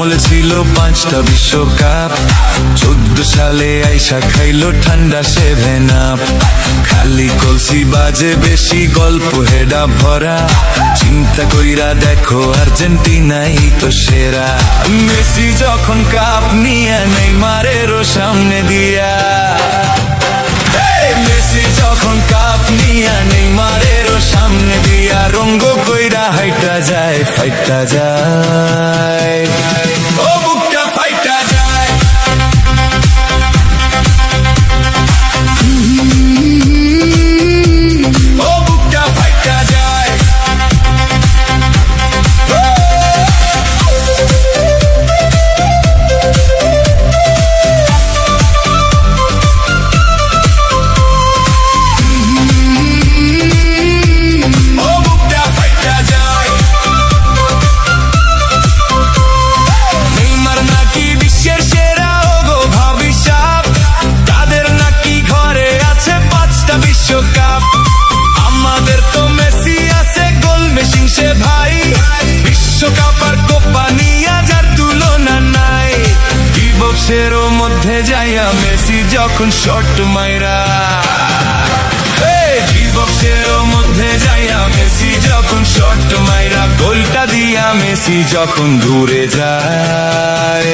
আমলে ছিল 5টা বিশ্বকাপ, 14 সালে আইসা খাইলো ঠান্ডা 7 আপ। খালি কলসি বাজে বেশি, গল্প হেডা ভরা, চিন্তা কইরা দেখো আর্জেন্টিনাই তো সেরা। মেসি যখন কাপ নিয়ে নেইমারেরও সামনে দিয়া, মেসি যখন কাপ নিয়ে নেইমারেরও সামনে দিয়া, রঙ্গ কইরা হাইটা যায় ফাইটা যায়, ও বুকটা ফাইটা যায়। ও বুকটা ফাইটা যায়। বিশ্বকাপ আমাদের তো মেসি আছে, গোল মেশিন সে ভাই, বিশ্বকাপ আর কোপা নিয়া যার তুলনা নাই। বক্সেরও মধ্যে যাইয়া মেসি যখন শট মাইরা, বক্সেরও মধ্যে যাইয়া মেসি যখন শট মাইরা, গোলটা দিয়া মেসি যখন দূরে যায়।